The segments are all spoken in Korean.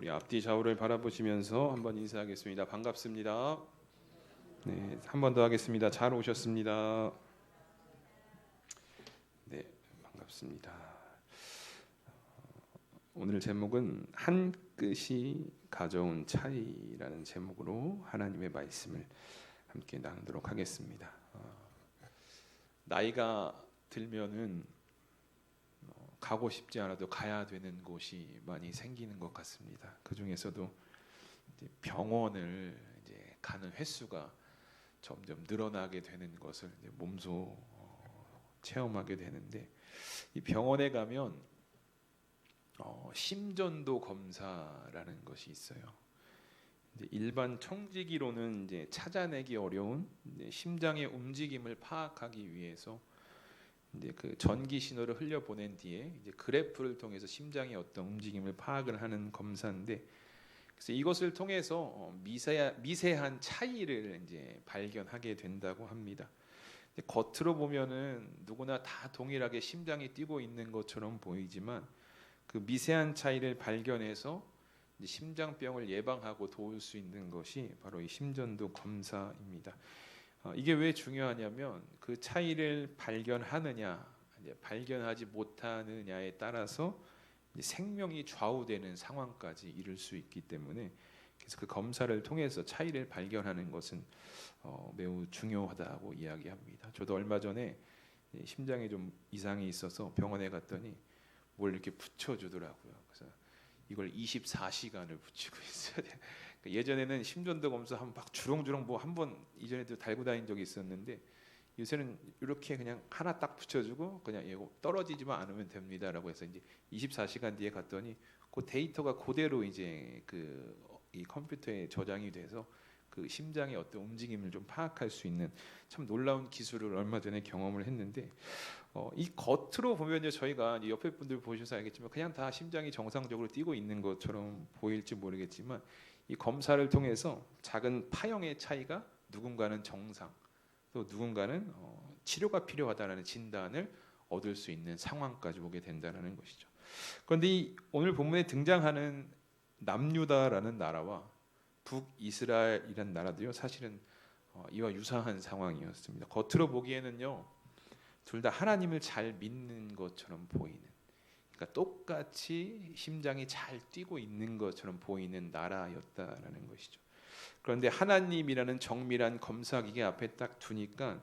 우리 앞뒤 좌우를 바라보시면서 한번 인사하겠습니다. 반갑습니다. 네, 한 번 더 하겠습니다. 잘 오셨습니다. 네, 반갑습니다. 오늘 제목은 한 끝이 가져온 차이라는 제목으로 하나님의 말씀을 함께 나누도록 하겠습니다. 나이가 들면은 가고 싶지 않아도 가야 되는 곳이 많이 생기는 것 같습니다. 그 중에서도 병원을 이제 가는 횟수가 점점 늘어나게 되는 것을 이제 몸소 체험하게 되는데, 이 병원에 가면 심전도 검사라는 것이 있어요. 이제 일반 청지기로는 이제 찾아내기 어려운 이제 심장의 움직임을 파악하기 위해서 이제 그 전기 신호를 흘려 보낸 뒤에 이제 그래프를 통해서 심장의 어떤 움직임을 파악을 하는 검사인데, 그래서 이것을 통해서 미세한 차이를 이제 발견하게 된다고 합니다. 겉으로 보면은 누구나 다 동일하게 심장이 뛰고 있는 것처럼 보이지만 그 미세한 차이를 발견해서 이제 심장병을 예방하고 도울 수 있는 것이 바로 이 심전도 검사입니다. 이게 왜 중요하냐면 그 차이를 발견하느냐, 이제 발견하지 못하느냐에 따라서 이제 생명이 좌우되는 상황까지 이를 수 있기 때문에, 그래서 그 검사를 통해서 차이를 발견하는 것은 매우 중요하다고 이야기합니다. 저도 얼마 전에 심장에 좀 이상이 있어서 병원에 갔더니 뭘 이렇게 붙여주더라고요. 그래서 이걸 24시간을 붙이고 있어야 돼. 예전에는 심전도 검사 한번 막 주렁주렁 뭐 한번 이전에도 달고 다닌 적이 있었는데, 요새는 이렇게 그냥 하나 딱 붙여주고 그냥 이거 떨어지지만 않으면 됩니다라고 해서 이제 24시간 뒤에 갔더니 그 데이터가 그대로 이제 이 컴퓨터에 저장이 돼서 그 심장의 어떤 움직임을 좀 파악할 수 있는 참 놀라운 기술을 얼마 전에 경험을 했는데, 이 겉으로 보면요, 저희가 옆에 분들 보셔서 알겠지만 그냥 다 심장이 정상적으로 뛰고 있는 것처럼 보일지 모르겠지만, 이 검사를 통해서 작은 파형의 차이가 누군가는 정상, 또 누군가는 치료가 필요하다는 진단을 얻을 수 있는 상황까지 오게 된다는 것이죠. 그런데 오늘 본문에 등장하는 남유다라는 나라와 북이스라엘이라는 나라도요, 사실은 이와 유사한 상황이었습니다. 겉으로 보기에는요, 둘 다 하나님을 잘 믿는 것처럼 보이는, 그러니까 똑같이 심장이 잘 뛰고 있는 것처럼 보이는 나라였다라는 것이죠. 그런데 하나님이라는 정밀한 검사기계 앞에 딱 두니까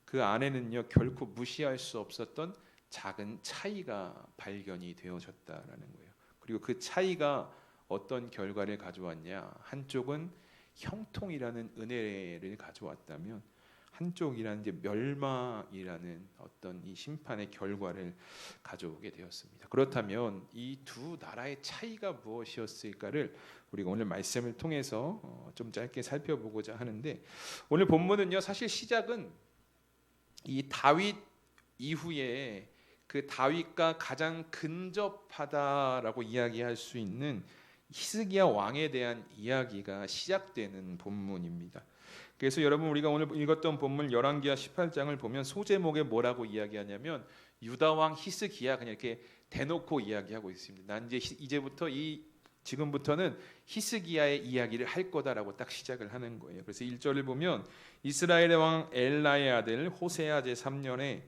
그 안에는요, 결코 무시할 수 없었던 작은 차이가 발견이 되어졌다라는 거예요. 그리고 그 차이가 어떤 결과를 가져왔냐? 한쪽은 형통이라는 은혜를 가져왔다면, 한쪽이라는 이제 멸망이라는 어떤 이 심판의 결과를 가져오게 되었습니다. 그렇다면 이 두 나라의 차이가 무엇이었을까를 우리가 오늘 말씀을 통해서 좀 짧게 살펴보고자 하는데, 오늘 본문은요, 사실 시작은 이 다윗 이후에 그 다윗과 가장 근접하다라고 이야기할 수 있는 히스기야 왕에 대한 이야기가 시작되는 본문입니다. 그래서 여러분, 우리가 오늘 읽었던 본문 열왕기하 18장을 보면 소제목에 뭐라고 이야기하냐면 유다 왕 히스기야, 그냥 이렇게 대놓고 이야기하고 있습니다. 난 이제부터 지금부터는 히스기야의 이야기를 할 거다라고 딱 시작을 하는 거예요. 그래서 1절을 보면 이스라엘의 왕 엘라의 아들 호세아 제3년에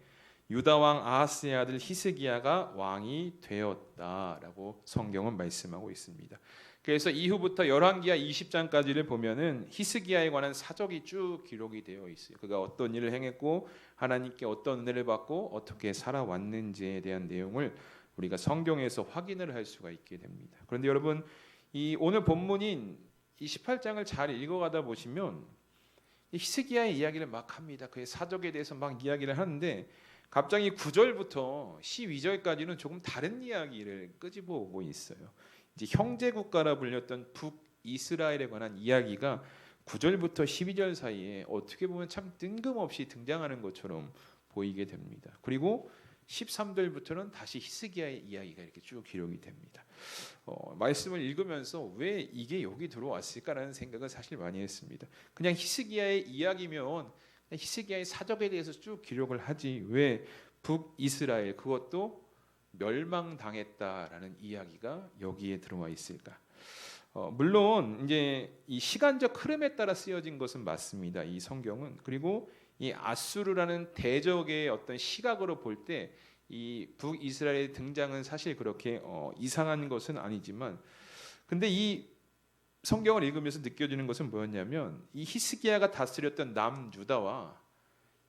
유다 왕 아하스의 아들 히스기야가 왕이 되었다라고 성경은 말씀하고 있습니다. 그래서 이후부터 열왕기하 20장까지를 보면은 히스기야에 관한 사적이 쭉 기록이 되어 있어요. 그가 어떤 일을 행했고 하나님께 어떤 은혜를 받고 어떻게 살아왔는지에 대한 내용을 우리가 성경에서 확인을 할 수가 있게 됩니다. 그런데 여러분, 이 오늘 본문인 이 18장을 잘 읽어가다 보시면 히스기야의 이야기를 막 합니다. 그의 사적에 대해서 막 이야기를 하는데, 갑자기 9절부터 12절까지는 조금 다른 이야기를 끄집어오고 있어요. 이제 형제 국가라 불렸던 북이스라엘에 관한 이야기가 9절부터 12절 사이에 어떻게 보면 참 뜬금없이 등장하는 것처럼 보이게 됩니다. 그리고 13절부터는 다시 히스기야의 이야기가 이렇게 쭉 기록이 됩니다. 말씀을 읽으면서 왜 이게 여기 들어왔을까라는 생각을 사실 많이 했습니다. 그냥 히스기야의 이야기면 히스기야의 사적에 대해서 쭉 기록을 하지, 왜 북이스라엘, 그것도 멸망당했다라는 이야기가 여기에 들어와 있을까? 물론 이제 이 시간적 흐름에 따라 쓰여진 것은 맞습니다. 이 성경은. 그리고 이 아수르라는 대적의 어떤 시각으로 볼 때 이 북이스라엘의 등장은 사실 그렇게 이상한 것은 아니지만, 근데 이 성경을 읽으면서 느껴지는 것은 뭐였냐면, 이 히스기야가 다스렸던 남유다와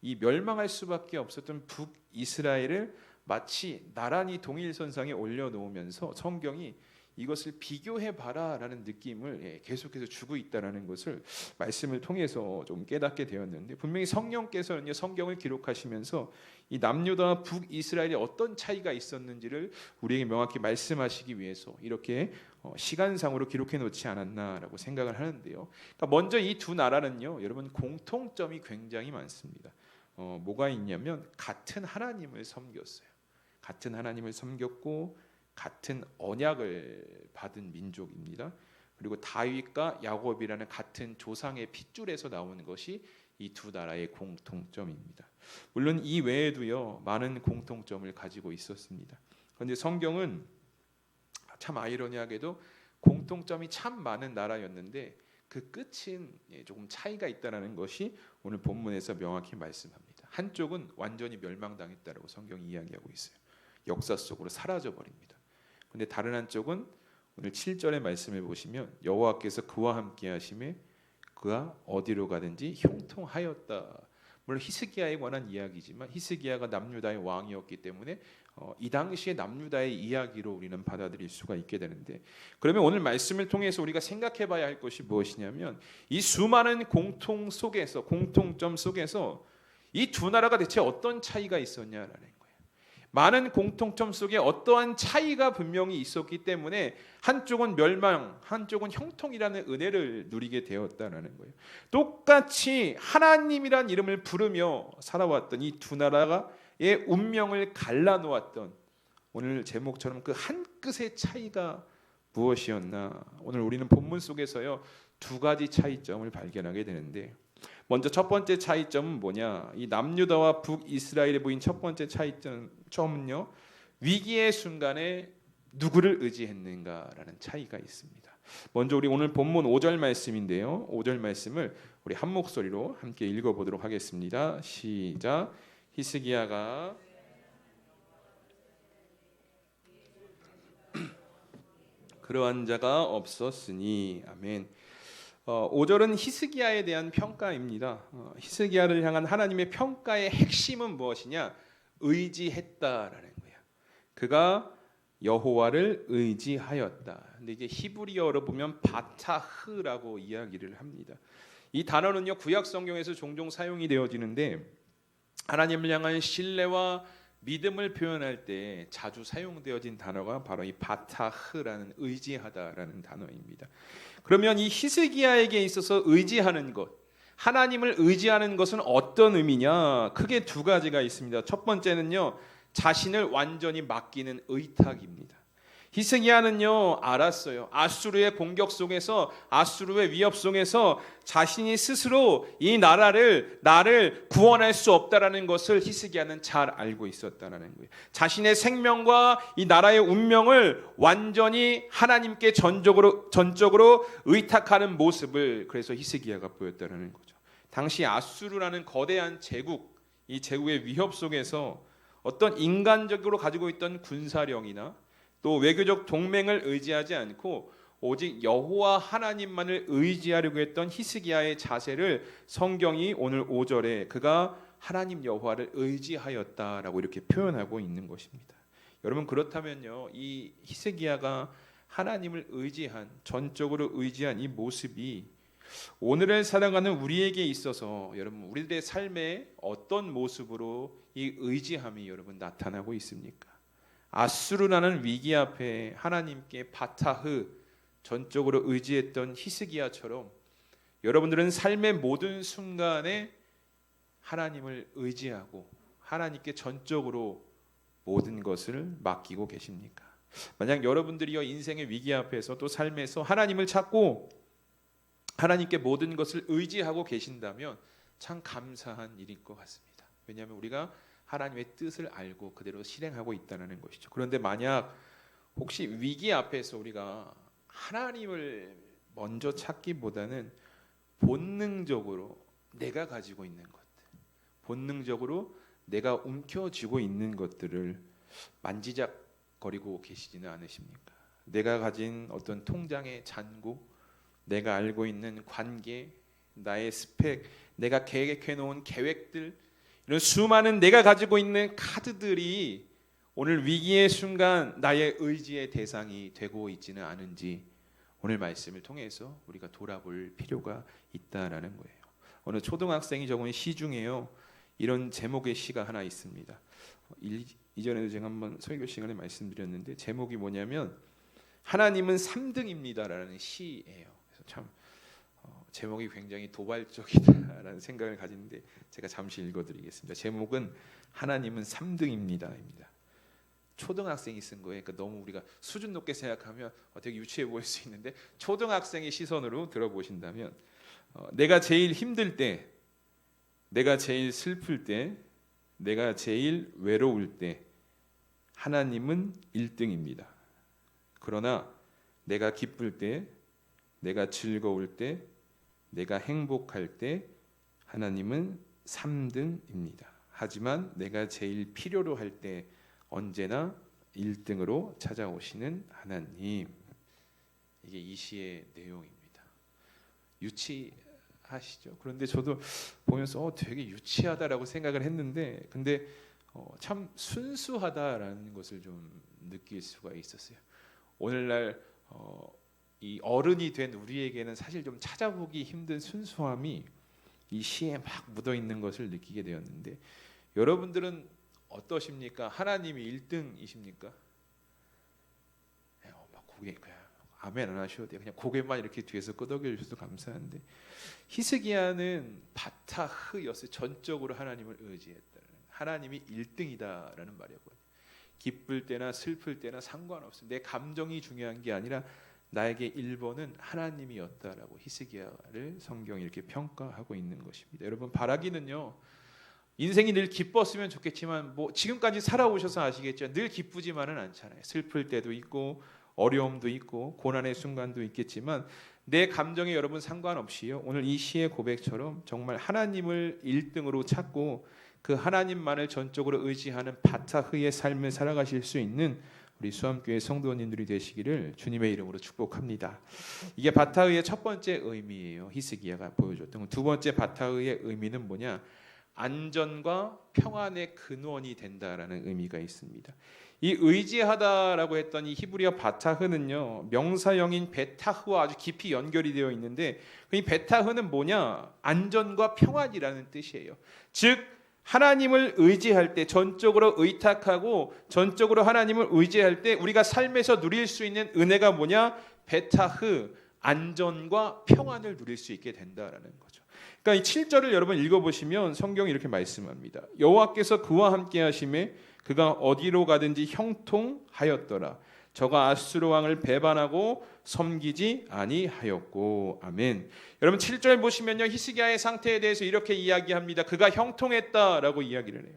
이 멸망할 수밖에 없었던 북이스라엘을 마치 나란히 동일선상에 올려놓으면서 성경이 이것을 비교해 봐라라는 느낌을 계속해서 주고 있다라는 것을 말씀을 통해서 좀 깨닫게 되었는데, 분명히 성령께서는 성경을 기록하시면서 이 남유다와 북이스라엘이 어떤 차이가 있었는지를 우리에게 명확히 말씀하시기 위해서 이렇게 시간상으로 기록해 놓지 않았나라고 생각을 하는데요. 그러니까 먼저 이 두 나라는요, 여러분 공통점이 굉장히 많습니다. 뭐가 있냐면 같은 하나님을 섬겼어요. 같은 하나님을 섬겼고 같은 언약을 받은 민족입니다. 그리고 다윗과 야곱이라는 같은 조상의 핏줄에서 나오는 것이 이 두 나라의 공통점입니다. 물론 이 외에도요 많은 공통점을 가지고 있었습니다. 그런데 성경은 참 아이러니하게도 공통점이 참 많은 나라였는데 그 끝은 조금 차이가 있다는 것이 오늘 본문에서 명확히 말씀합니다. 한쪽은 완전히 멸망당했다라고 성경이 이야기하고 있어요. 역사 속으로 사라져 버립니다. 근데 다른 한쪽은 오늘 7절의 말씀을 보시면 여호와께서 그와 함께 하심에 그가 어디로 가든지 형통하였다. 물론 히스기야에 관한 이야기지만 히스기야가 남유다의 왕이었기 때문에 이 당시의 남유다의 이야기로 우리는 받아들일 수가 있게 되는데, 그러면 오늘 말씀을 통해서 우리가 생각해 봐야 할 것이 무엇이냐면, 이 수많은 공통점 속에서 이 두 나라가 대체 어떤 차이가 있었냐라는 거예요. 많은 공통점 속에 어떠한 차이가 분명히 있었기 때문에 한쪽은 멸망, 한쪽은 형통이라는 은혜를 누리게 되었다는 거예요. 똑같이 하나님이란 이름을 부르며 살아왔던 이 두 나라의 운명을 갈라놓았던, 오늘 제목처럼 그 한 끗의 차이가 무엇이었나. 오늘 우리는 본문 속에서요 두 가지 차이점을 발견하게 되는데, 먼저 첫 번째 차이점은 뭐냐? 이 남유다와 북이스라엘에 보인 첫 번째 차이점은요, 위기의 순간에 누구를 의지했는가라는 차이가 있습니다. 먼저 우리 오늘 본문 5절 말씀인데요, 5절 말씀을 우리 한 목소리로 함께 읽어보도록 하겠습니다. 시작. 히스기야가 그러한 자가 없었으니. 아멘. 5절은 히스기야에 대한 평가입니다. 히스기야를 향한 하나님의 평가의 핵심은 무엇이냐? 의지했다라는 거예요. 그가 여호와를 의지하였다. 근데 이제 히브리어로 보면 바타흐라고 이야기를 합니다. 이 단어는요 구약 성경에서 종종 사용이 되어지는데, 하나님을 향한 신뢰와 믿음을 표현할 때 자주 사용되어진 단어가 바로 이 바타흐라는 의지하다라는 단어입니다. 그러면 이 히스기야에게 있어서 의지하는 것, 하나님을 의지하는 것은 어떤 의미냐? 크게 두 가지가 있습니다. 첫 번째는요, 자신을 완전히 맡기는 의탁입니다. 히스기야는요 알았어요. 아수르의 공격 속에서, 아수르의 위협 속에서 자신이 스스로 이 나를 구원할 수 없다라는 것을 히스기야는 잘 알고 있었다는 거예요. 자신의 생명과 이 나라의 운명을 완전히 하나님께 전적으로 의탁하는 모습을 그래서 히스기야가 보였다는 거죠. 당시 아수르라는 거대한 제국, 이 제국의 위협 속에서 어떤 인간적으로 가지고 있던 군사력이나 또 외교적 동맹을 의지하지 않고 오직 여호와 하나님만을 의지하려고 했던 히스기야의 자세를 성경이 오늘 5절에 그가 하나님 여호와를 의지하였다라고 이렇게 표현하고 있는 것입니다. 여러분, 그렇다면요, 이 히스기야가 하나님을 전적으로 의지한 이 모습이 오늘을 살아가는 우리에게 있어서 여러분 우리들의 삶에 어떤 모습으로 이 의지함이 여러분 나타나고 있습니까? 아수르라는 위기 앞에 하나님께 바타흐 전적으로 의지했던 히스기야처럼 여러분들은 삶의 모든 순간에 하나님을 의지하고 하나님께 전적으로 모든 것을 맡기고 계십니까? 만약 여러분들이요 인생의 위기 앞에서 또 삶에서 하나님을 찾고 하나님께 모든 것을 의지하고 계신다면 참 감사한 일일 것 같습니다. 왜냐하면 우리가 하나님의 뜻을 알고 그대로 실행하고 있다는 것이죠. 그런데 만약 혹시 위기 앞에서 우리가 하나님을 먼저 찾기보다는 본능적으로 내가 가지고 있는 것들, 본능적으로 내가 움켜쥐고 있는 것들을 만지작거리고 계시지는 않으십니까? 내가 가진 어떤 통장의 잔고, 내가 알고 있는 관계, 나의 스펙, 내가 계획해 놓은 계획들, 이런 수많은 내가 가지고 있는 카드들이 오늘 위기의 순간 나의 의지의 대상이 되고 있지는 않은지 오늘 말씀을 통해서 우리가 돌아볼 필요가 있다라는 거예요. 어느 초등학생이 적은 시 중에요, 이런 제목의 시가 하나 있습니다. 이전에도 제가 한번 설교 시간에 말씀드렸는데 제목이 뭐냐면 하나님은 3등입니다라는 시예요. 그래서 참 제목이 굉장히 도발적이다라는 생각을 가지는데 제가 잠시 읽어드리겠습니다. 제목은 하나님은 3등입니다입니다. 초등학생이 쓴 거예요. 그러니까 너무 우리가 수준 높게 생각하면 되게 유치해 보일 수 있는데 초등학생의 시선으로 들어보신다면 내가 제일 힘들 때, 내가 제일 슬플 때, 내가 제일 외로울 때 하나님은 1등입니다. 그러나 내가 기쁠 때, 내가 즐거울 때, 내가 행복할 때 하나님은 3등입니다. 하지만 내가 제일 필요로 할 때 언제나 1등으로 찾아오시는 하나님. 이게 이 시의 내용입니다. 유치하시죠? 그런데 저도 보면서 되게 유치하다라고 생각을 했는데 근데 참 순수하다라는 것을 좀 느낄 수가 있었어요. 오늘날 이 어른이 된 우리에게는 사실 좀 찾아보기 힘든 순수함이 이 시에 막 묻어 있는 것을 느끼게 되었는데 여러분들은 어떠십니까? 하나님이 1등이십니까? 막 고개 그냥 아멘 안 하셔도 돼요. 그냥 고개만 이렇게 뒤에서 끄덕여 주셔도 감사한데 히스기야는 바타흐였어요. 전적으로 하나님을 의지했다는, 하나님이 1등이다라는 말이었거든요. 기쁠 때나 슬플 때나 상관없어요. 내 감정이 중요한 게 아니라 나에게 1번은 하나님이었다라고 히스기야를 성경이 이렇게 평가하고 있는 것입니다. 여러분 바라기는요, 인생이 늘 기뻤으면 좋겠지만 뭐 지금까지 살아오셔서 아시겠죠. 늘 기쁘지만은 않잖아요. 슬플 때도 있고 어려움도 있고 고난의 순간도 있겠지만 내 감정에 여러분 상관없이요, 오늘 이 시의 고백처럼 정말 하나님을 1등으로 찾고 그 하나님만을 전적으로 의지하는 바타흐의 삶을 살아가실 수 있는 우리 수암교회 성도님들이 되시기를 주님의 이름으로 축복합니다. 이게 바타흐의 첫 번째 의미예요. 히스기야가 보여줬던. 두 번째 바타흐의 의미는 뭐냐? 안전과 평안의 근원이 된다라는 의미가 있습니다. 이 의지하다라고 했던 이 히브리어 바타흐는요, 명사형인 베타흐와 아주 깊이 연결이 되어 있는데 이 베타흐는 뭐냐? 안전과 평안이라는 뜻이에요. 즉 하나님을 의지할 때, 전적으로 의탁하고 전적으로 하나님을 의지할 때 우리가 삶에서 누릴 수 있는 은혜가 뭐냐? 베타흐, 안전과 평안을 누릴 수 있게 된다라는 거죠. 그러니까 이 7절을 여러분 읽어보시면 성경이 이렇게 말씀합니다. 여호와께서 그와 함께 하심에 그가 어디로 가든지 형통하였더라. 저가 아수르 왕을 배반하고 섬기지 아니하였고. 아멘. 여러분 7절 보시면요, 히스기야의 상태에 대해서 이렇게 이야기합니다. 그가 형통했다라고 이야기를 해요.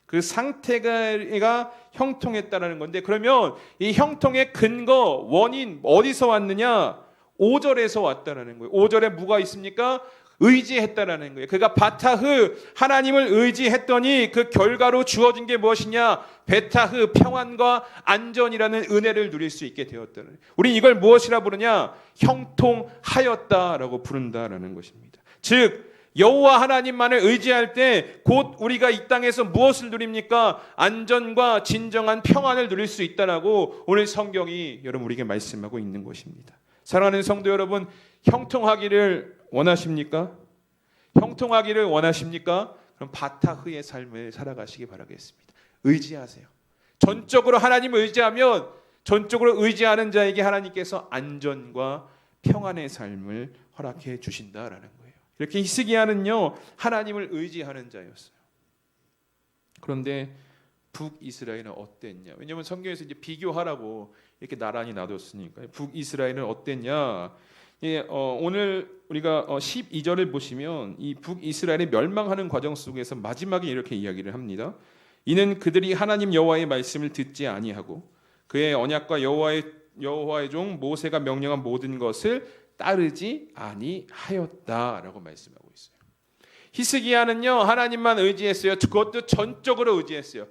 그 상태가 형통했다라는 건데, 그러면 이 형통의 근거, 원인 어디서 왔느냐? 5절에서 왔다라는 거예요. 5절에 뭐가 있습니까? 의지했다라는 거예요. 그가 바타흐, 하나님을 의지했더니 그 결과로 주어진 게 무엇이냐? 베타흐, 평안과 안전이라는 은혜를 누릴 수 있게 되었다는 거예요. 우린 이걸 무엇이라 부르냐? 형통하였다라고 부른다라는 것입니다. 즉 여호와 하나님만을 의지할 때 곧 우리가 이 땅에서 무엇을 누립니까? 안전과 진정한 평안을 누릴 수 있다라고 오늘 성경이 여러분 우리에게 말씀하고 있는 것입니다. 사랑하는 성도 여러분, 형통하기를 원하십니까? 형통하기를 원하십니까? 그럼 바타흐의 삶을 살아가시기 바라겠습니다. 의지하세요. 전적으로 하나님을 의지하면 전적으로 의지하는 자에게 하나님께서 안전과 평안의 삶을 허락해 주신다라는 거예요. 이렇게 히스기야는요, 하나님을 의지하는 자였어요. 그런데 북이스라엘은 어땠냐? 왜냐하면 성경에서 이제 비교하라고 이렇게 나란히 놔뒀으니까. 북이스라엘은 어땠냐? 오늘 우리가 12절을 보시면 이 북이스라엘이 멸망하는 과정 속에서 마지막에 이렇게 이야기를 합니다. 이는 그들이 하나님 여호와의 말씀을 듣지 아니하고 그의 언약과 여호와의 여호와의 종 모세가 명령한 모든 것을 따르지 아니하였다라고 말씀하고 있어요. 히스기야는요 하나님만 의지했어요. 그것도 전적으로 의지했어요.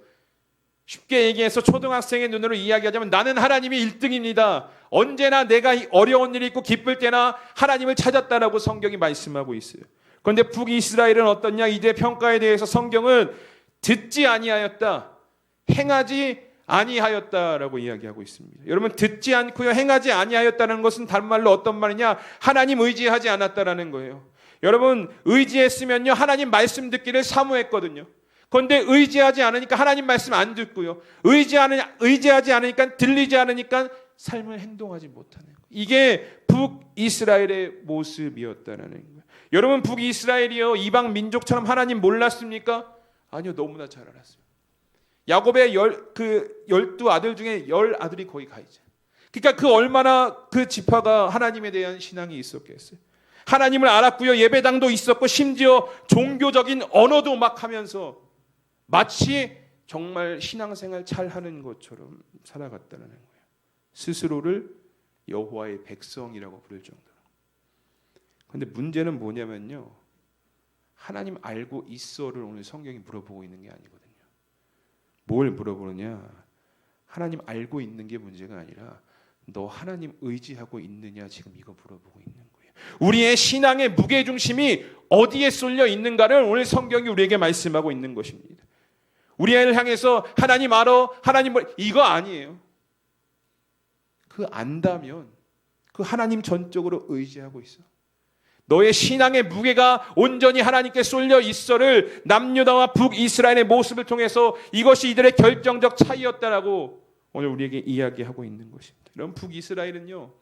쉽게 얘기해서 초등학생의 눈으로 이야기하자면 나는 하나님이 1등입니다. 언제나 내가 어려운 일이 있고 기쁠 때나 하나님을 찾았다라고 성경이 말씀하고 있어요. 그런데 북이스라엘은 어떠냐? 이들의 평가에 대해서 성경은 듣지 아니하였다, 행하지 아니하였다라고 이야기하고 있습니다. 여러분, 듣지 않고요 행하지 아니하였다는 것은 다른 말로 어떤 말이냐? 하나님 의지하지 않았다라는 거예요. 여러분, 의지했으면요 하나님 말씀 듣기를 사모했거든요. 그런데 의지하지 않으니까 하나님 말씀 안 듣고요, 의지하지 않으니까 들리지 않으니까 삶을 행동하지 못하는 거예요. 이게 북이스라엘의 모습이었다는 거예요. 여러분, 북이스라엘이요 이방 민족처럼 하나님 몰랐습니까? 아니요, 너무나 잘 알았어요. 야곱의 12아들 중에 10아들이 거기 가 있죠. 그러니까 그 얼마나 그 지파가 하나님에 대한 신앙이 있었겠어요. 하나님을 알았고요, 예배당도 있었고, 심지어 종교적인 언어도 막 하면서 마치 정말 신앙생활 잘 하는 것처럼 살아갔다는 거예요. 스스로를 여호와의 백성이라고 부를 정도로. 그런데 문제는 뭐냐면요, 하나님 알고 있어를 오늘 성경이 물어보고 있는 게 아니거든요. 뭘 물어보느냐? 하나님 알고 있는 게 문제가 아니라 너 하나님 의지하고 있느냐, 지금 이거 물어보고 있는 거예요. 우리의 신앙의 무게중심이 어디에 쏠려 있는가를 오늘 성경이 우리에게 말씀하고 있는 것입니다. 우리를 향해서 하나님 알아, 하나님 이거 아니에요. 그 안다면 그 하나님 전적으로 의지하고 있어. 너의 신앙의 무게가 온전히 하나님께 쏠려 있어를 남유다와 북이스라엘의 모습을 통해서 이것이 이들의 결정적 차이였다라고 오늘 우리에게 이야기하고 있는 것입니다. 여러분, 북이스라엘은요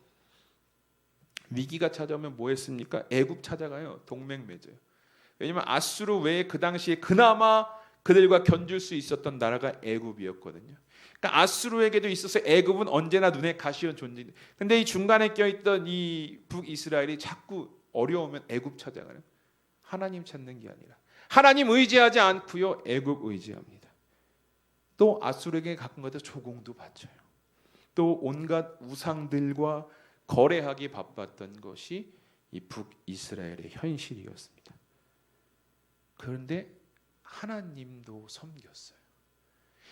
위기가 찾아오면 뭐 했습니까? 애굽 찾아가요. 동맹 맺어요. 왜냐하면 아수르 외에 그 당시에 그나마 그들과 견줄 수 있었던 나라가 애굽이었거든요. 그러니까 아수르에게도 있어서 애굽은 언제나 눈에 가시던 존재인데, 근데 이 중간에 껴있던 이 북이스라엘이 자꾸 어려우면 애굽 찾아가요. 하나님 찾는 게 아니라 하나님 의지하지 않고요 애굽 의지합니다. 또 아수르에게 가끔 가다 조공도 바쳐요. 또 온갖 우상들과 거래하기 바빴던 것이 이 북이스라엘의 현실이었습니다. 그런데 하나님도 섬겼어요.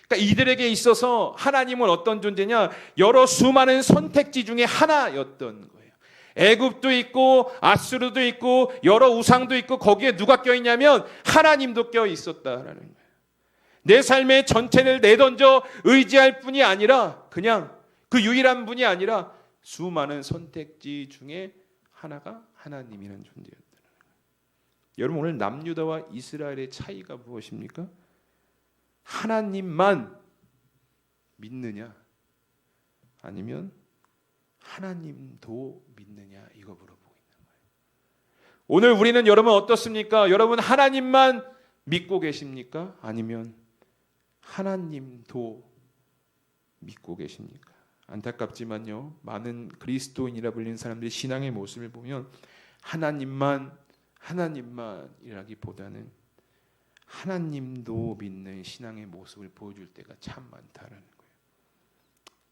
그러니까 이들에게 있어서 하나님은 어떤 존재냐? 여러 수많은 선택지 중에 하나였던 거예요. 애굽도 있고 아수르도 있고 여러 우상도 있고, 거기에 누가 껴있냐면 하나님도 껴있었다라는 거예요. 내 삶의 전체를 내던져 의지할 뿐이 아니라, 그냥 그 유일한 분이 아니라 수많은 선택지 중에 하나가 하나님이라는 존재였다는 거예요. 여러분, 오늘 남유다와 이스라엘의 차이가 무엇입니까? 하나님만 믿느냐, 아니면 하나님도 믿느냐, 이거 물어보고 있는 거예요. 오늘 우리는 여러분 어떻습니까? 여러분 하나님만 믿고 계십니까? 아니면 하나님도 믿고 계십니까? 안타깝지만요, 많은 그리스도인이라 불리는 사람들의 신앙의 모습을 보면 하나님만이라기보다는 하나님도 믿는 신앙의 모습을 보여줄 때가 참 많다라는 거예요.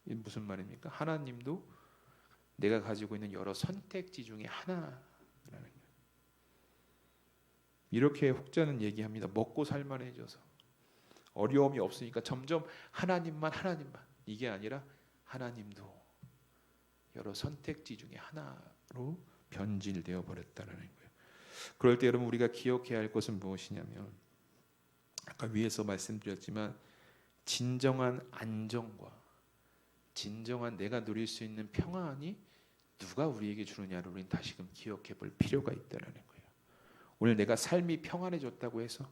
이게 무슨 말입니까? 하나님도 내가 가지고 있는 여러 선택지 중에 하나라는 거예요. 이렇게 혹자는 얘기합니다. 먹고 살만해져서 어려움이 없으니까 점점 하나님만 이게 아니라 하나님도 여러 선택지 중에 하나로 변질되어 버렸다는 거예요. 그럴 때 여러분, 우리가 기억해야 할 것은 무엇이냐면, 아까 위에서 말씀드렸지만 진정한 안정과 진정한 내가 누릴 수 있는 평안이 누가 우리에게 주느냐를 우리는 다시금 기억해 볼 필요가 있다는 거예요. 오늘 내가 삶이 평안해졌다고 해서,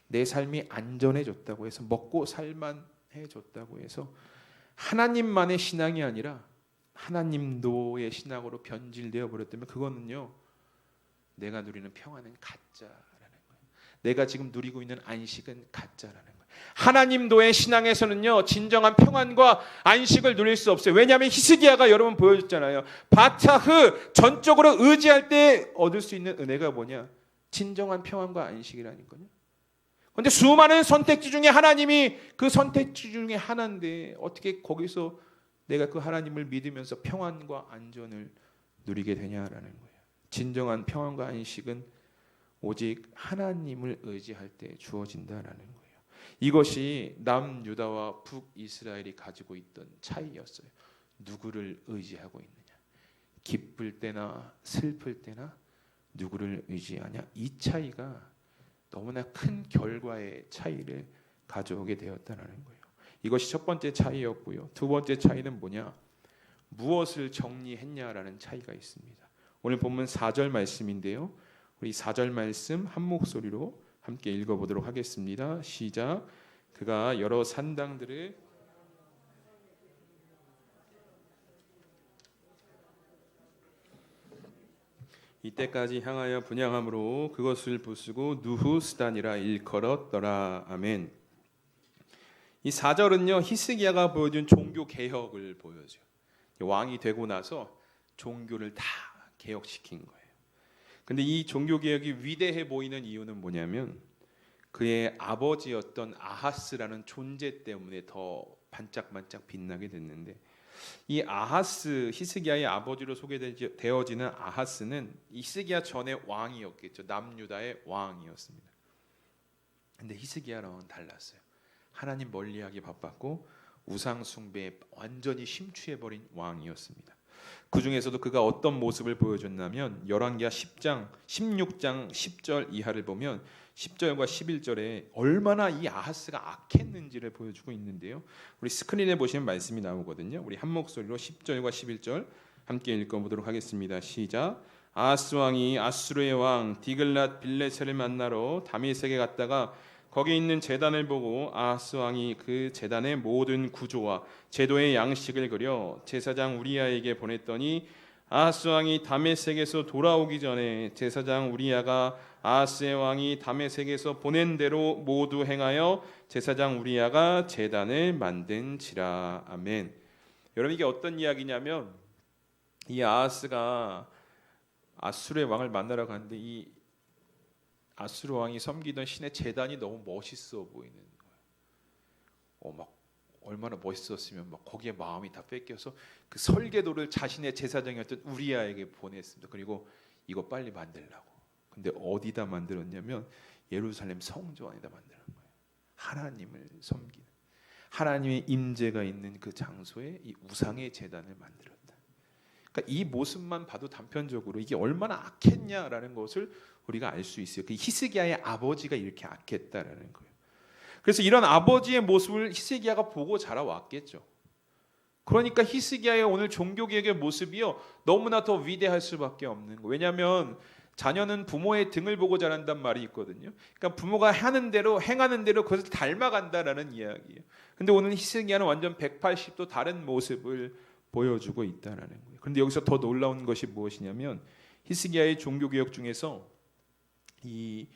내 삶이 안전해졌다고 해서, 먹고 살만해졌다고 해서 하나님만의 신앙이 아니라 하나님도의 신앙으로 변질되어 버렸다면 그거는요, 내가 누리는 평안은 가짜라는 거예요. 내가 지금 누리고 있는 안식은 가짜라는 거예요. 하나님도의 신앙에서는요, 진정한 평안과 안식을 누릴 수 없어요. 왜냐하면 히스기야가 여러분 보여줬잖아요. 바타흐, 전적으로 의지할 때 얻을 수 있는 은혜가 뭐냐? 진정한 평안과 안식이라니까요. 그런데 수많은 선택지 중에 하나님이 그 선택지 중에 하나인데 어떻게 거기서 내가 그 하나님을 믿으면서 평안과 안전을 누리게 되냐라는 거예요. 진정한 평안과 안식은 오직 하나님을 의지할 때 주어진다라는 거예요. 이것이 남유다와 북이스라엘이 가지고 있던 차이였어요. 누구를 의지하고 있느냐. 기쁠 때나 슬플 때나 누구를 의지하냐. 이 차이가 너무나 큰 결과의 차이를 가져오게 되었다는 거예요. 이것이 첫 번째 차이였고요. 두 번째 차이는 뭐냐? 무엇을 정리했냐라는 차이가 있습니다. 오늘 본문 4절 말씀인데요. 우리 4절 말씀 한 목소리로 함께 읽어보도록 하겠습니다. 시작. 그가 여러 산당들을 이때까지 향하여 분향함으로 그것을 부수고 누후스단이라 일컬었더라. 아멘. 이 4절은요, 히스기야가 보여준 종교 개혁을 보여줘요. 왕이 되고 나서 종교를 다 개혁시킨 거예요. 근데 이 종교 개혁이 위대해 보이는 이유는 뭐냐면 그의 아버지였던 아하스라는 존재 때문에 더 반짝반짝 빛나게 됐는데, 이 아하스, 히스기야의 아버지로 소개되어지는 아하스는 히스기야 전의 왕이었겠죠. 남유다의 왕이었습니다. 근데 히스기야랑은 달랐어요. 하나님 멀리하기 바빴고 우상 숭배에 완전히 심취해버린 왕이었습니다. 그 중에서도 그가 어떤 모습을 보여줬냐면 열왕기하 10장, 16장 10절 이하를 보면 10절과 11절에 얼마나 이 아하스가 악했는지를 보여주고 있는데요. 우리 스크린에 보시면 말씀이 나오거든요. 우리 한 목소리로 10절과 11절 함께 읽어보도록 하겠습니다. 시작. 아하스 왕이 아수르의 왕 디글랏 빌레셀을 만나러 다메섹에 갔다가 거기 있는 제단을 보고 아하스 왕이 그 제단의 모든 구조와 제도의 양식을 그려 제사장 우리야에게 보냈더니 아하스 왕이 다메섹에서 돌아오기 전에 제사장 우리야가 아하스의 왕이 다메섹에서 보낸 대로 모두 행하여 제사장 우리야가 제단을 만든지라. 아멘. 여러분, 이게 어떤 이야기냐면 이 아하스가 아수르의 왕을 만나러 갔는데 이 아수르 왕이 섬기던 신의 제단이 너무 멋있어 보이는 거예요. 막 얼마나 멋있었으면 막 거기에 마음이 다 뺏겨서 그 설계도를 자신의 제사장이었던 우리야에게 보냈습니다. 그리고 이거 빨리 만들라고. 근데 어디다 만들었냐면 예루살렘 성전 안에다 만드는 거예요. 하나님을 섬기는, 하나님의 임재가 있는 그 장소에 이 우상의 제단을 만들었다. 그러니까 이 모습만 봐도 단편적으로 이게 얼마나 악했냐라는 것을 우리가 알 수 있어요. 그 히스기야의 아버지가 이렇게 악했다라는 거예요. 그래서 이런 아버지의 모습을 히스기야가 보고 자라왔겠죠. 그러니까 히스기야의 오늘 종교개혁의 모습이요 너무나 더 위대할 수밖에 없는 거예요. 왜냐하면 자녀는 부모의 등을 보고 자란단 말이 있거든요. 그러니까 부모가 하는 대로 행하는 대로 그것을 닮아간다라는 이야기예요. 근데 오늘 히스기야는 완전 180도 다른 모습을 보여주고 있다라는 거예요. 그런데 여기서 더 놀라운 것이 무엇이냐면 히스기야의 종교개혁 중에서 이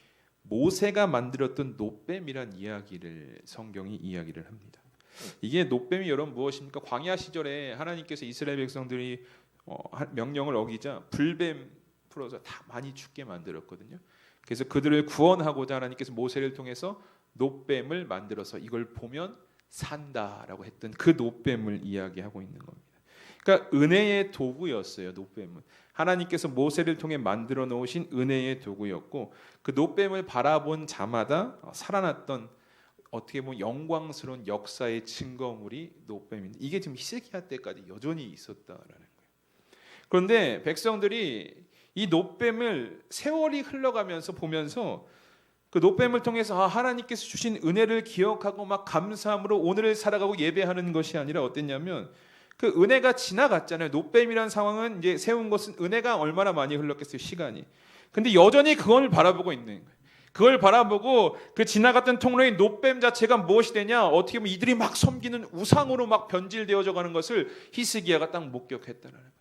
모세가 만들었던 놋뱀이란 이야기를 성경이 이야기를 합니다. 이게 놋뱀이 여러분 무엇입니까? 광야 시절에 하나님께서 이스라엘 백성들이 명령을 어기자 불뱀 풀어서 다 많이 죽게 만들었거든요. 그래서 그들을 구원하고자 하나님께서 모세를 통해서 놋뱀을 만들어서 이걸 보면 산다라고 했던 그 놋뱀을 이야기하고 있는 겁니다. 그러니까 은혜의 도구였어요. 놋뱀은 하나님께서 모세를 통해 만들어 놓으신 은혜의 도구였고 그 놋뱀을 바라본 자마다 살아났던 어떻게 보면 영광스러운 역사의 증거물이 놋뱀인데 이게 지금 히스기야 때까지 여전히 있었다라는 거예요. 그런데 백성들이 이 놋뱀을 세월이 흘러가면서 보면서 그 놋뱀을 통해서 하나님께서 주신 은혜를 기억하고 막 감사함으로 오늘을 살아가고 예배하는 것이 아니라 어땠냐면 그 은혜가 지나갔잖아요. 놋뱀이라는 상황은 이제 세운 것은 은혜가 얼마나 많이 흘렀겠어요, 시간이. 근데 여전히 그걸 바라보고 있는 거예요. 그걸 바라보고 그 지나갔던 통로의 놋뱀 자체가 무엇이 되냐? 어떻게 보면 이들이 막 섬기는 우상으로 막 변질되어져 가는 것을 히스기야가 딱 목격했다는 거예요.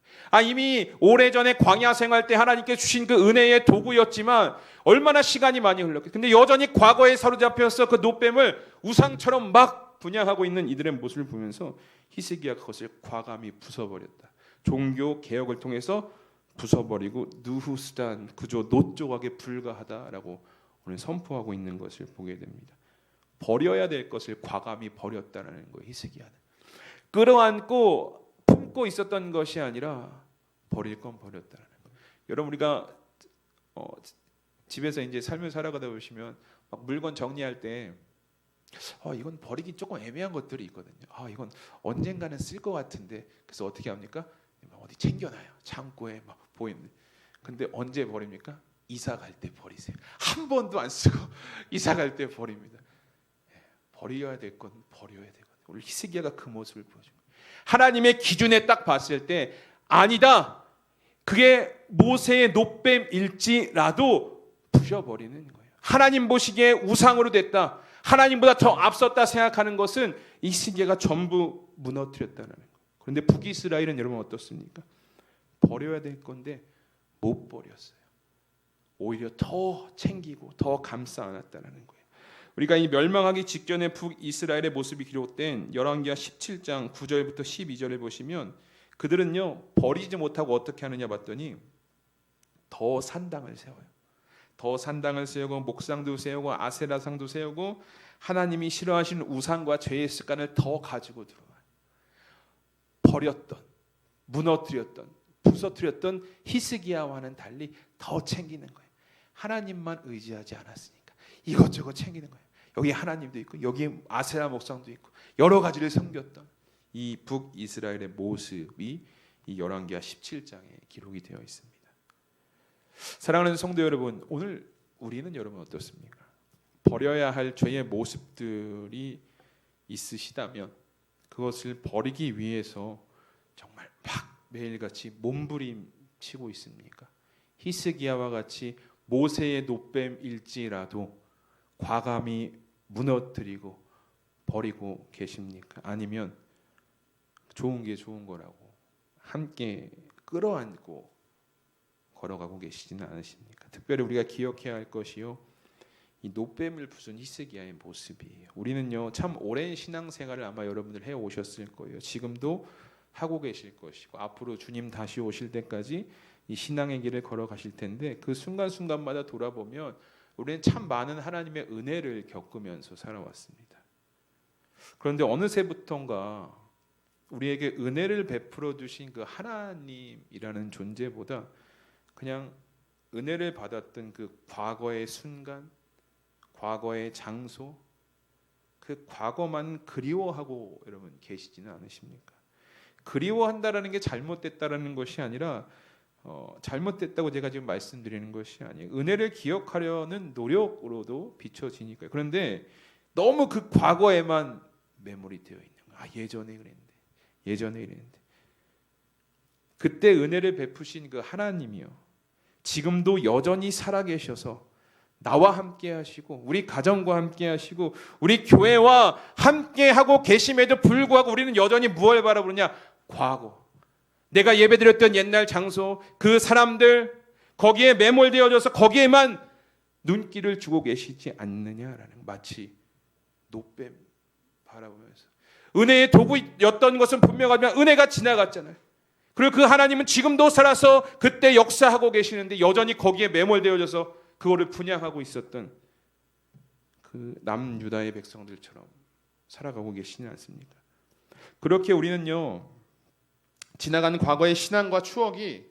이미 오래전에 광야 생활 때 하나님께 주신 그 은혜의 도구였지만 얼마나 시간이 많이 흘렀겠어요. 근데 여전히 과거에 사로잡혀서 그 놋뱀을 우상처럼 막 분양하고 있는 이들의 모습을 보면서 히스기야가 그것을 과감히 부숴버렸다. 종교 개혁을 통해서 부숴버리고 누후스단 그저 놋 조각에 불과하다라고 오늘 선포하고 있는 것을 보게 됩니다. 버려야 될 것을 과감히 버렸다는 거예요. 히스기야는. 끌어안고 품고 있었던 것이 아니라 버릴 건 버렸다는 거예요. 여러분 우리가 집에서 이제 삶을 살아가다 보시면 막 물건 정리할 때 이건 버리기 조금 애매한 것들이 있거든요. 이건 언젠가는 쓸 것 같은데 그래서 어떻게 합니까? 어디 챙겨놔요. 창고에 막 보이는데. 근데 언제 버립니까? 이사 갈 때 버리세요. 한 번도 안 쓰고 이사 갈 때 버립니다. 버려야 될 건 버려야 되거든요. 오늘 히스기야가 그 모습을 보여준 거예요. 하나님의 기준에 딱 봤을 때 아니다. 그게 모세의 노뱀일지라도 부셔버리는 거예요. 하나님 보시기에 우상으로 됐다. 하나님보다 더 앞섰다 생각하는 것은 이 히스기야가 전부 무너뜨렸다는 거예요. 그런데 북이스라엘은 여러분 어떻습니까? 버려야 될 건데 못 버렸어요. 오히려 더 챙기고 더 감싸 안았다는 거예요. 우리가 이 멸망하기 직전의 북이스라엘의 모습이 기록된 열왕기하 17장 9절부터 12절을 보시면 그들은요 버리지 못하고 어떻게 하느냐 봤더니 더 산당을 세워요. 더 산당을 세우고 목상도 세우고 아세라상도 세우고 하나님이 싫어하시는 우상과 죄의 습관을 더 가지고 들어와요. 버렸던, 무너뜨렸던, 부서뜨렸던 히스기야와는 달리 더 챙기는 거예요. 하나님만 의지하지 않았으니까 이것저것 챙기는 거예요. 여기 하나님도 있고 여기 아세라 목상도 있고 여러 가지를 섬겼던 이 북이스라엘의 모습이 이 열왕기하 17장에 기록이 되어 있습니다. 사랑하는 성도 여러분, 오늘 우리는 여러분 어떻습니까? 버려야 할 죄의 모습들이 있으시다면 그것을 버리기 위해서 정말 막 매일같이 몸부림치고 있습니까? 히스기야와 같이 모세의 노뱀일지라도 과감히 무너뜨리고 버리고 계십니까? 아니면 좋은 게 좋은 거라고 함께 끌어안고 걸어가고 계시지는 않으십니까? 특별히 우리가 기억해야 할 것이요, 이 노뱀을 부순 히스기야의 모습이에요. 우리는요 참 오랜 신앙생활을 아마 여러분들 해 오셨을 거예요. 지금도 하고 계실 것이고 앞으로 주님 다시 오실 때까지 이 신앙의 길을 걸어가실 텐데 그 순간순간마다 돌아보면 우리는 참 많은 하나님의 은혜를 겪으면서 살아왔습니다. 그런데 어느새부턴가 우리에게 은혜를 베풀어 주신 그 하나님이라는 존재보다 그냥 은혜를 받았던 그 과거의 순간, 과거의 장소, 그 과거만 그리워하고 여러분 계시지는 않으십니까? 그리워한다라는 게 잘못됐다라는 것이 아니라 잘못됐다고 제가 지금 말씀드리는 것이 아니에요. 은혜를 기억하려는 노력으로도 비춰지니까요. 그런데 너무 그 과거에만 매몰이 되어 있는 거예요. 예전에 그랬는데, 예전에 이랬는데. 그때 은혜를 베푸신 그 하나님이요, 지금도 여전히 살아계셔서 나와 함께 하시고 우리 가정과 함께 하시고 우리 교회와 함께 하고 계심에도 불구하고 우리는 여전히 무엇을 바라보느냐? 과거, 내가 예배드렸던 옛날 장소, 그 사람들, 거기에 매몰되어져서 거기에만 눈길을 주고 계시지 않느냐라는, 마치 노뱀 바라보면서 은혜의 도구였던 것은 분명하지만 은혜가 지나갔잖아요. 그리고 그 하나님은 지금도 살아서 그때 역사하고 계시는데 여전히 거기에 매몰되어져서 그거를 분양하고 있었던 그 남유다의 백성들처럼 살아가고 계시지 않습니까? 그렇게 우리는요 지나간 과거의 신앙과 추억이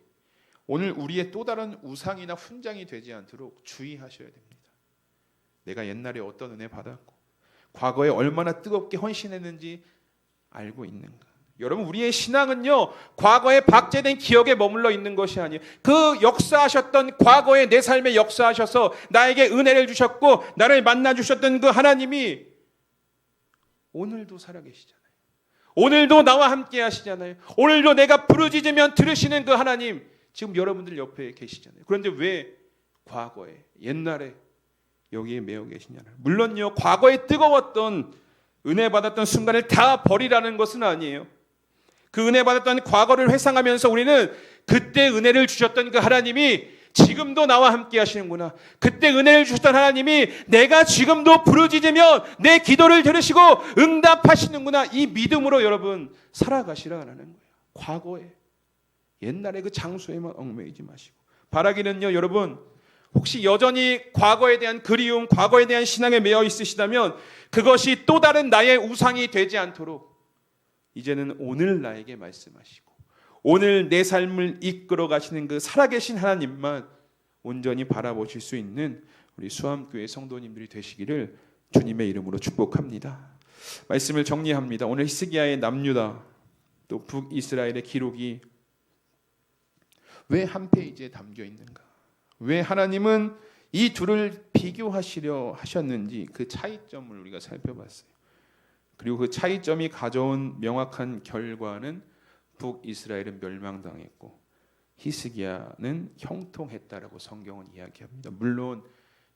오늘 우리의 또 다른 우상이나 훈장이 되지 않도록 주의하셔야 됩니다. 내가 옛날에 어떤 은혜 받았고 과거에 얼마나 뜨겁게 헌신했는지 알고 있는가? 여러분, 우리의 신앙은요 과거에 박제된 기억에 머물러 있는 것이 아니에요. 그 역사하셨던 과거에 내 삶에 역사하셔서 나에게 은혜를 주셨고 나를 만나 주셨던 그 하나님이 오늘도 살아계시잖아요. 오늘도 나와 함께 하시잖아요. 오늘도 내가 부르짖으면 들으시는 그 하나님 지금 여러분들 옆에 계시잖아요. 그런데 왜 과거에, 옛날에 여기에 매여 계시냐는, 물론요 과거에 뜨거웠던 은혜 받았던 순간을 다 버리라는 것은 아니에요. 그 은혜 받았던 과거를 회상하면서 우리는 그때 은혜를 주셨던 그 하나님이 지금도 나와 함께 하시는구나, 그때 은혜를 주셨던 하나님이 내가 지금도 부르짖으면 내 기도를 들으시고 응답하시는구나, 이 믿음으로 여러분 살아가시라는 거예요. 과거에, 옛날에 그 장소에만 얽매이지 마시고. 바라기는요 여러분, 혹시 여전히 과거에 대한 그리움, 과거에 대한 신앙에 매여 있으시다면 그것이 또 다른 나의 우상이 되지 않도록 이제는 오늘 나에게 말씀하시고 오늘 내 삶을 이끌어 가시는 그 살아계신 하나님만 온전히 바라보실 수 있는 우리 수암교회 성도님들이 되시기를 주님의 이름으로 축복합니다. 말씀을 정리합니다. 오늘 히스기야의 남유다 또 북이스라엘의 기록이 왜 한 페이지에 담겨 있는가? 왜 하나님은 이 둘을 비교하시려 하셨는지 그 차이점을 우리가 살펴봤어요. 그리고 그 차이점이 가져온 명확한 결과는 북이스라엘은 멸망당했고 히스기야는 형통했다라고 성경은 이야기합니다. 물론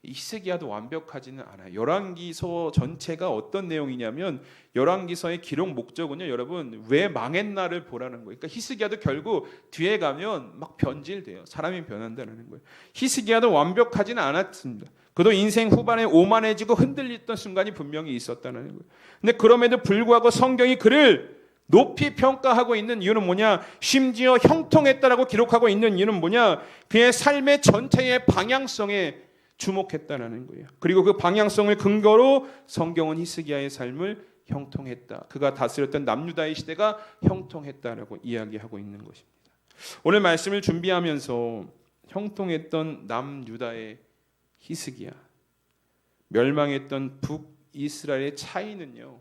히스기야도 완벽하지는 않아요. 열왕기서 전체가 어떤 내용이냐면 열왕기서의 기록 목적은요, 여러분 왜 망했나를 보라는 거예요. 그러니까 히스기야도 결국 뒤에 가면 막 변질돼요. 사람이 변한다는 거예요. 히스기야도 완벽하지는 않았습니다. 그도 인생 후반에 오만해지고 흔들렸던 순간이 분명히 있었다는 거예요. 근데 그럼에도 불구하고 성경이 그를 높이 평가하고 있는 이유는 뭐냐? 심지어 형통했다라고 기록하고 있는 이유는 뭐냐? 그의 삶의 전체의 방향성에 주목했다라는 거예요. 그리고 그 방향성을 근거로 성경은 히스기야의 삶을 형통했다. 그가 다스렸던 남유다의 시대가 형통했다라고 이야기하고 있는 것입니다. 오늘 말씀을 준비하면서 형통했던 남유다의 히스기야, 멸망했던 북이스라엘의 차이는요,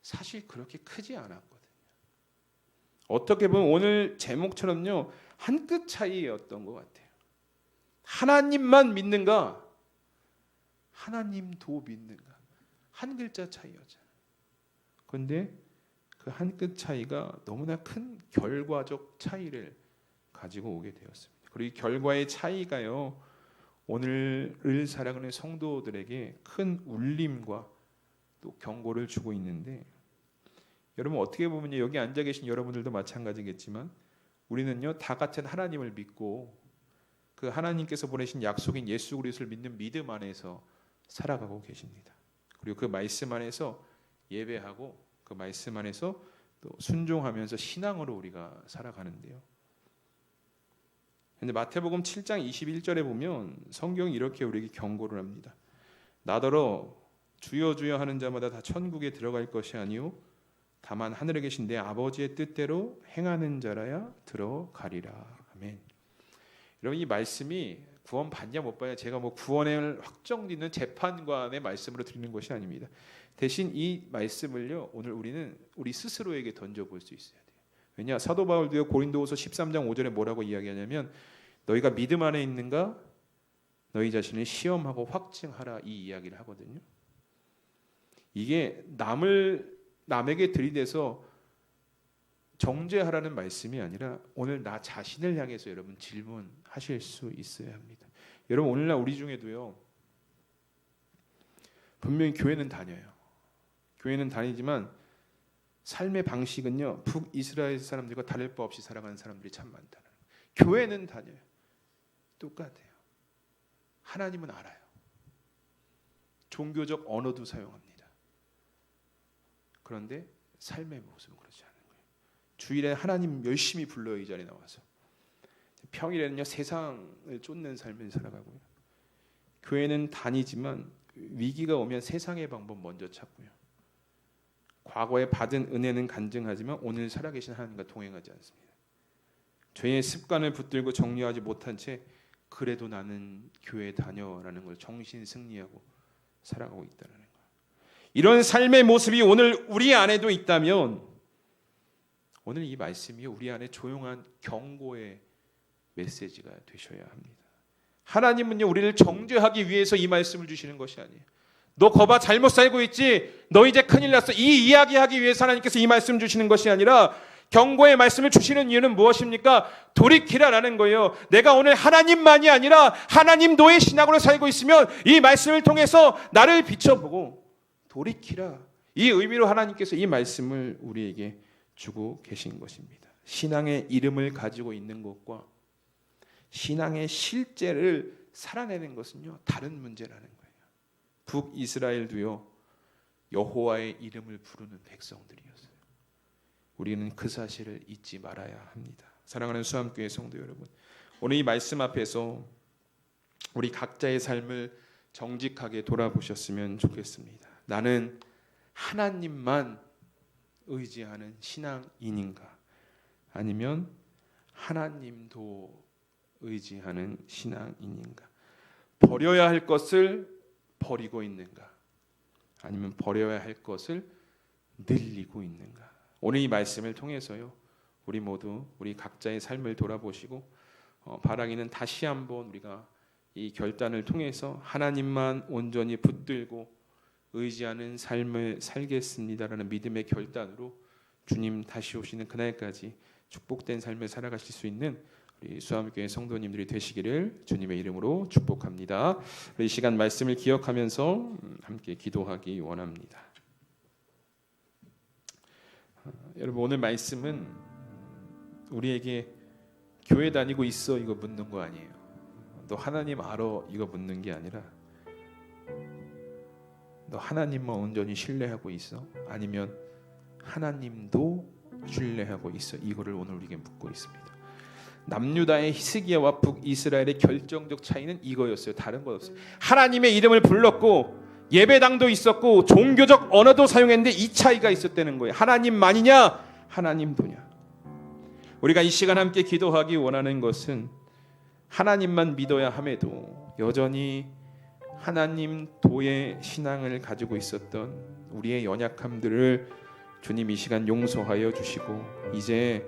사실 그렇게 크지 않았거든요. 어떻게 보면 오늘 제목처럼요, 한 끗 차이였던 것 같아요. 하나님만 믿는가? 하나님도 믿는가? 한 글자 차이였잖아요. 그런데 그 한 끗 차이가 너무나 큰 결과적 차이를 가지고 오게 되었습니다. 그리고 이 결과의 차이가요, 오늘을 살아가는 성도들에게 큰 울림과 또 경고를 주고 있는데, 여러분 어떻게 보면 여기 앉아 계신 여러분들도 마찬가지겠지만 우리는요 다 같은 하나님을 믿고 그 하나님께서 보내신 약속인 예수 그리스도를 믿는 믿음 안에서 살아가고 계십니다. 그리고 그 말씀 안에서 예배하고 그 말씀 안에서 또 순종하면서 신앙으로 우리가 살아가는데요. 근데 마태복음 7장 21절에 보면 성경이 이렇게 우리에게 경고를 합니다. 나더러 주여 주여 하는 자마다 다 천국에 들어갈 것이 아니요 다만 하늘에 계신 내 아버지의 뜻대로 행하는 자라야 들어가리라. 아멘. 여러분 이 말씀이 구원 받냐 못 받냐 제가 뭐 구원을 확정짓는 재판관의 말씀으로 드리는 것이 아닙니다. 대신 이 말씀을요 오늘 우리는 우리 스스로에게 던져볼 수 있어야 돼요. 왜냐 사도 바울도요 고린도후서 13장 5절에 뭐라고 이야기하냐면 너희가 믿음 안에 있는가 너희 자신을 시험하고 확증하라 이 이야기를 하거든요. 이게 남에게 들이대서 정죄하라는 말씀이 아니라 오늘 나 자신을 향해서 여러분 질문하실 수 있어야 합니다. 여러분 오늘날 우리 중에도요 분명히 교회는 다녀요. 교회는 다니지만 삶의 방식은요 북이스라엘 사람들과 다를 바 없이 살아가는 사람들이 참 많다는 거예요. 교회는 다녀요. 똑같아요. 하나님은 알아요. 종교적 언어도 사용합니다. 그런데 삶의 모습은 그렇지 않아요. 주일에 하나님 열심히 불러요. 이 자리에 나와서. 평일에는요 세상을 쫓는 삶을 살아가고요. 교회는 다니지만 위기가 오면 세상의 방법 먼저 찾고요. 과거에 받은 은혜는 간증하지만 오늘 살아계신 하나님과 동행하지 않습니다. 죄의 습관을 붙들고 정리하지 못한 채 그래도 나는 교회 다녀라는 걸 정신 승리하고 살아가고 있다는 거예요. 이런 삶의 모습이 오늘 우리 안에도 있다면 오늘 이 말씀이 우리 안에 조용한 경고의 메시지가 되셔야 합니다. 하나님은요 우리를 정죄하기 위해서 이 말씀을 주시는 것이 아니에요. 너 거봐 잘못 살고 있지? 너 이제 큰일 났어. 이 이야기하기 위해서 하나님께서 이 말씀 주시는 것이 아니라 경고의 말씀을 주시는 이유는 무엇입니까? 돌이키라라는 거예요. 내가 오늘 하나님만이 아니라 하나님도의 신앙으로 살고 있으면 이 말씀을 통해서 나를 비춰보고 돌이키라. 이 의미로 하나님께서 이 말씀을 우리에게 주고 계신 것입니다. 신앙의 이름을 가지고 있는 것과 신앙의 실제를 살아내는 것은요 다른 문제라는 거예요. 북이스라엘도요 여호와의 이름을 부르는 백성들이었어요. 우리는 그 사실을 잊지 말아야 합니다. 사랑하는 수암교회 성도 여러분, 오늘 이 말씀 앞에서 우리 각자의 삶을 정직하게 돌아보셨으면 좋겠습니다. 나는 하나님만 의지하는 신앙인인가? 아니면 하나님도 의지하는 신앙인인가? 버려야 할 것을 버리고 있는가? 아니면 버려야 할 것을 늘리고 있는가? 오늘 이 말씀을 통해서요, 우리 모두 우리 각자의 삶을 돌아보시고 바라기는 다시 한번 우리가 이 결단을 통해서 하나님만 온전히 붙들고 의지하는 삶을 살겠습니다라는 믿음의 결단으로 주님 다시 오시는 그날까지 축복된 삶을 살아가실 수 있는 우리 수암교회 성도님들이 되시기를 주님의 이름으로 축복합니다. 이 시간 말씀을 기억하면서 함께 기도하기 원합니다. 여러분, 오늘 말씀은 우리에게 교회 다니고 있어 이거 묻는 거 아니에요. 너 하나님 알아 이거 묻는 게 아니라 너 하나님만 온전히 신뢰하고 있어? 아니면 하나님도 신뢰하고 있어? 이거를 오늘 우리에게 묻고 있습니다. 남유다의 히스기야와 북이스라엘의 결정적 차이는 이거였어요. 다른 것 없어요. 하나님의 이름을 불렀고 예배당도 있었고 종교적 언어도 사용했는데 이 차이가 있었다는 거예요. 하나님만이냐 하나님도냐. 우리가 이 시간 함께 기도하기 원하는 것은 하나님만 믿어야 함에도 여전히 하나님 도의 신앙을 가지고 있었던 우리의 연약함들을 주님 이 시간 용서하여 주시고 이제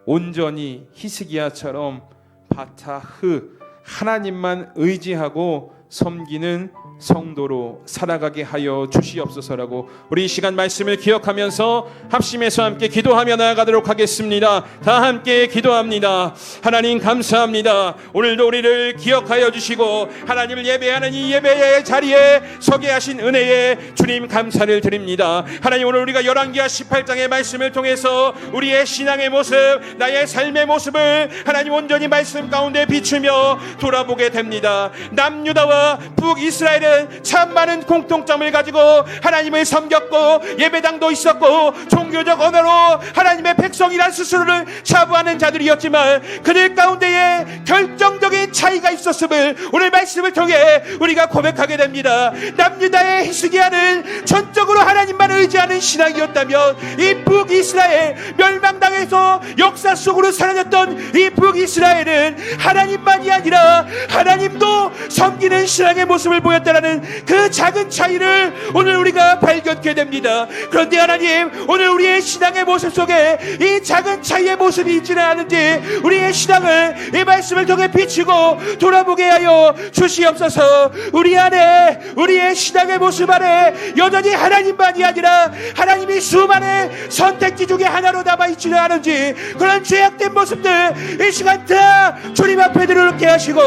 온전히 히스기야처럼 바타흐 하나님만 의지하고 섬기는 성도로 살아가게 하여 주시옵소서라고 우리 이 시간 말씀을 기억하면서 합심해서 함께 기도하며 나아가도록 하겠습니다. 다 함께 기도합니다. 하나님 감사합니다. 오늘도 우리를 기억하여 주시고 하나님을 예배하는 이 예배의 자리에 서게 하신 은혜에 주님 감사를 드립니다. 하나님, 오늘 우리가 열왕기하 18장의 말씀을 통해서 우리의 신앙의 모습, 나의 삶의 모습을 하나님 온전히 말씀 가운데 비추며 돌아보게 됩니다. 남유다와 북이스라엘은 참 많은 공통점을 가지고 하나님을 섬겼고 예배당도 있었고 종교적 언어로 하나님의 백성이란 스스로를 자부하는 자들이었지만 그들 가운데에 결정적인 차이가 있었음을 오늘 말씀을 통해 우리가 고백하게 됩니다. 남유다의 히스기야는 전적으로 하나님만 의지하는 신앙이었다면 이 북이스라엘, 멸망당해서 역사 속으로 사라졌던 이 북이스라엘은 하나님만이 아니라 하나님도 섬기는 신앙의 모습을 보였다는 그 작은 차이를 오늘 우리가 발견하게 됩니다. 그런데 하나님, 오늘 우리의 신앙의 모습 속에 이 작은 차이의 모습이 있지는 않은지 우리의 신앙을 이 말씀을 통해 비추고 돌아보게 하여 주시옵소서. 우리 안에, 우리의 신앙의 모습 안에 여전히 하나님만이 아니라 하나님이 수많은 선택지 중에 하나로 남아있지는 않은지 그런 죄악된 모습들 이 시간 다 주님 앞에 들어놓게 하시고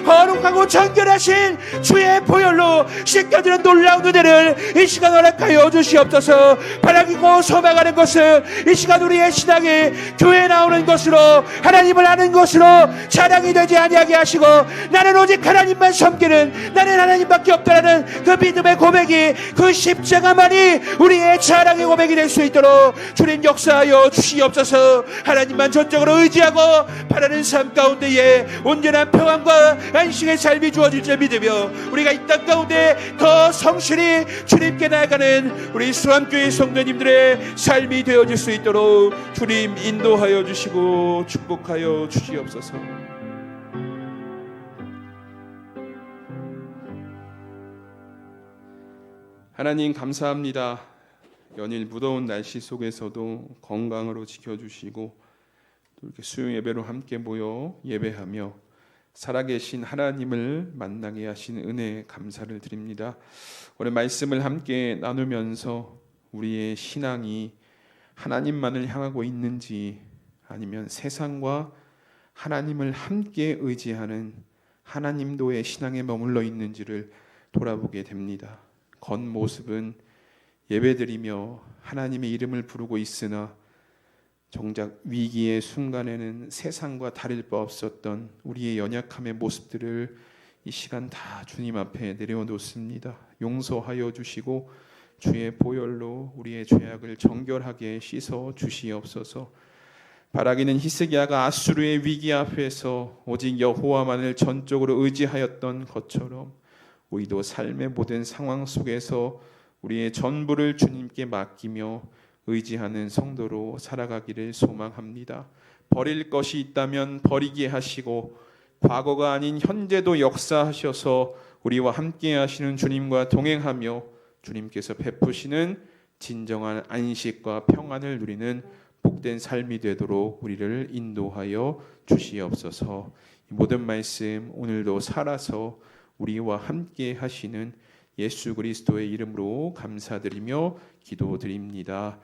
거룩하고 정결하신 주의 보혈로 씻겨지는 놀라운 은혜를 이 시간 허락하여 주시옵소서. 바라기고 소망하는 것은 이 시간 우리의 신앙이 교회에 나오는 것으로 하나님을 아는 것으로 자랑이 되지 아니하게 하시고 나는 오직 하나님만 섬기는, 나는 하나님밖에 없다라는 그 믿음의 고백이, 그 십자가만이 우리의 자랑의 고백이 될 수 있도록 주님 역사하여 주시옵소서. 하나님만 전적으로 의지하고 바라는 삶 가운데에 온전한 평안과 안식의 삶이 주어질 줄 믿으며 우리가 이 땅 가운데 더 성실히 주님께 나아가는 우리 수암교회 성도님들의 삶이 되어질 수 있도록 주님 인도하여 주시고 축복하여 주시옵소서. 하나님 감사합니다. 연일 무더운 날씨 속에서도 건강으로 지켜주시고 또 이렇게 수요 예배로 함께 모여 예배하며 살아계신 하나님을 만나게 하신 은혜에 감사를 드립니다. 오늘 말씀을 함께 나누면서 우리의 신앙이 하나님만을 향하고 있는지 아니면 세상과 하나님을 함께 의지하는 하나님도의 신앙에 머물러 있는지를 돌아보게 됩니다. 겉모습은 예배드리며 하나님의 이름을 부르고 있으나 정작 위기의 순간에는 세상과 다를 바 없었던 우리의 연약함의 모습들을 이 시간 다 주님 앞에 내려놓습니다. 용서하여 주시고 주의 보혈로 우리의 죄악을 정결하게 씻어 주시옵소서. 바라기는 히스기야가 아수르의 위기 앞에서 오직 여호와만을 전적으로 의지하였던 것처럼 우리도 삶의 모든 상황 속에서 우리의 전부를 주님께 맡기며 의지하는 성도로 살아가기를 소망합니다. 버릴 것이 있다면 버리게 하시고 과거가 아닌 현재도 역사하셔서 우리와 함께 하시는 주님과 동행하며 주님께서 베푸시는 진정한 안식과 평안을 누리는 복된 삶이 되도록 우리를 인도하여 주시옵소서. 이 모든 말씀 오늘도 살아서 우리와 함께 하시는 예수 그리스도의 이름으로 감사드리며 기도드립니다.